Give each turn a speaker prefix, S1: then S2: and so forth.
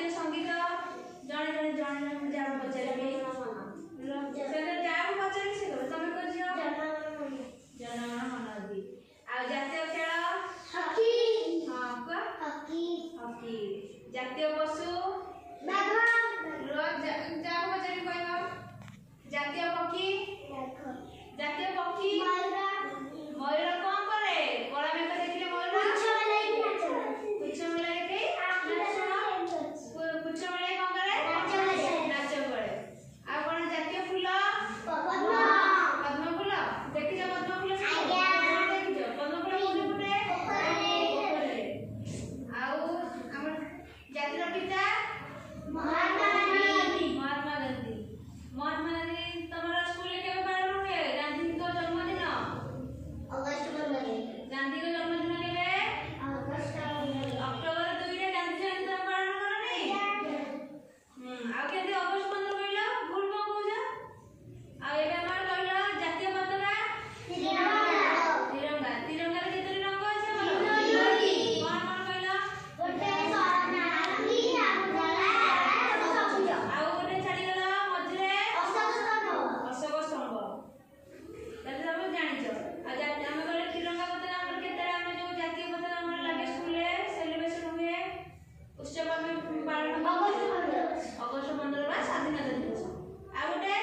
S1: ଜାତୀୟ ସଙ୍ଗୀତ ଜଣେ ଜଣେ ଜଣେ ଜଣେ ଯାହା ପଚାରିବେ ସେଟା ଯାହାକୁ ପଚାରିବେ ସେ କହିବେ ତମେ କହ ଝିଅ ଜନଗଣ ମନ ଅଧି। ଆଉ ଜାତୀୟ ଖେଳ
S2: ହକି
S1: ହଁ କୁହ
S2: ହକି
S1: ହକି। ଜାତୀୟ ପଶୁ
S2: ବାଘ
S1: ଯାହାକୁ ପଚାରିବେ କହିବ। ଜାତୀୟ ପକ୍ଷୀ ଜାତୀୟ ପକ୍ଷୀ ମୟୂର କଣ କରେ? କଳା ମେଘ ଦେଖିଲେ ମୟୂର ପୁଚ୍ଛ ମେଲାଇ ଦେଇ ପୁଚ୍ଛ ମେଲାଇ କଣ କରେ? ନାଚ କରେ। ଆଉ କଣ ଜାତୀୟ ଫୁଲ ପଦ୍ମ ଫୁଲ ଦେଖିଛ? ପଦ୍ମ ଫୁଲ ଦେଖିଛ? ପଦ୍ମ ଫୁଲ କୋଉଠି ଫୁଟେ? ପୋଖରୀରେ। ଆଉ ଆମର ଜାତିର ପିତା ମହାତ୍ମା ଗାନ୍ଧୀ। ମହାତ୍ମା ଗାନ୍ଧୀ ତମର ସ୍କୁଲରେ କେବେ ପାଳନ ହୁଏ? ଗାନ୍ଧୀଙ୍କ ଜନ୍ମଦିନ ଗାନ୍ଧୀଙ୍କ ଜନ୍ମଦିନ କେବେ? ଅକ୍ଟୋବର 2 ରେ ଗାନ୍ଧୀ ଜୟନ୍ତୀ ତମେ ପାଳନ କରନି? ଆଉ କେମିତି ଅଗଷ୍ଟ 15 କହିଲ? ଭୁଲ କଣ କହୁଛ? ଆଉ ଏବେ ଆମର କହିଲ ଜାତୀୟ ପତାକା ତିରଙ୍ଗା। ତିରଙ୍ଗାରେ କେତୋଟି ରଙ୍ଗ ଅଛି ଆମର? କଣ କଣ କହିଲ? ଆଉ ଗୋଟେ ଛାଡ଼ିଗଲା ମଝିରେ ଅଶୋକ ସ୍ତମ୍ଭ। ତାହେଲେ ତମେ ଜାଣିଛ। ଆଉ ଆମେ କହିଲେ ତିରଙ୍ଗା ପତାକା ଆମର କେତେଟା? ଆମେ ଯୋଉ ଜାତୀୟ ପତାକା ଆମର ଲାଗେ ସ୍କୁଲରେ ସେଲିବ୍ରେସନ ହୁଏ ଉତ୍ସବ ଆମେ ପାଳନ ଅଗଷ୍ଟ 15 ବା ସ୍ୱାଧୀନତା ଦିବସ। ଆଉ ଗୋଟେ